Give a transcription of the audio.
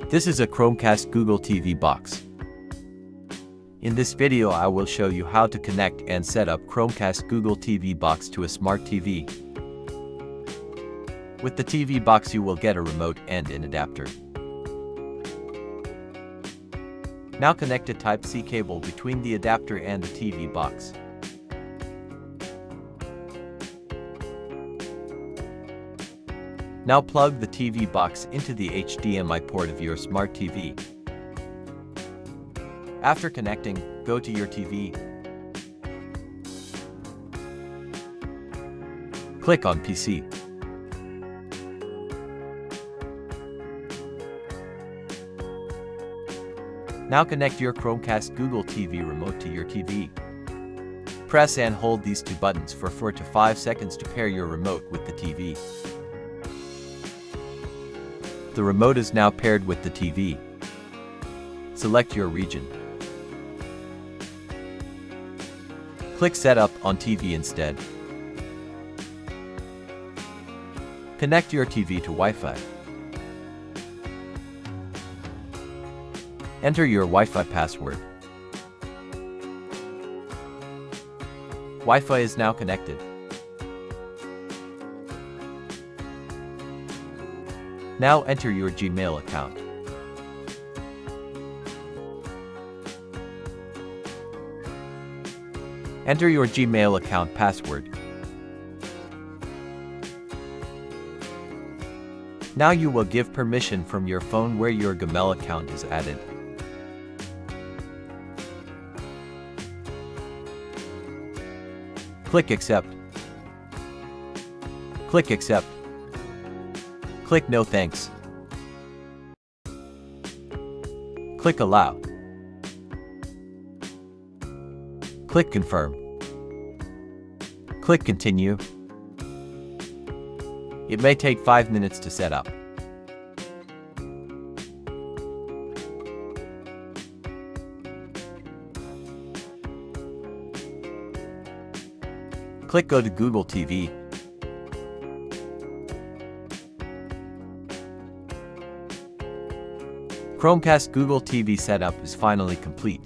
This is a Chromecast Google TV box. In this video I will show you how to connect and set up Chromecast Google TV box to a smart TV. With the TV box you will get a remote and an adapter. Now connect a Type-C cable between the adapter and the TV box. Now plug the TV box into the HDMI port of your smart TV. After connecting, go to your TV. Click on PC. Now connect your Chromecast Google TV remote to your TV. Press and hold these two buttons for 4 to 5 seconds to pair your remote with the TV. The remote is now paired with the TV. Select your region. Click Setup on TV instead. Connect your TV to Wi-Fi. Enter your Wi-Fi password. Wi-Fi is now connected. Now enter your Gmail account. Enter your Gmail account password. Now you will give permission from your phone where your Gmail account is added. Click Accept. Click Accept. Click No Thanks. Click Allow. Click Confirm. Click Continue. It may take 5 minutes to set up. Click Go to Google TV. Chromecast Google TV setup is finally complete.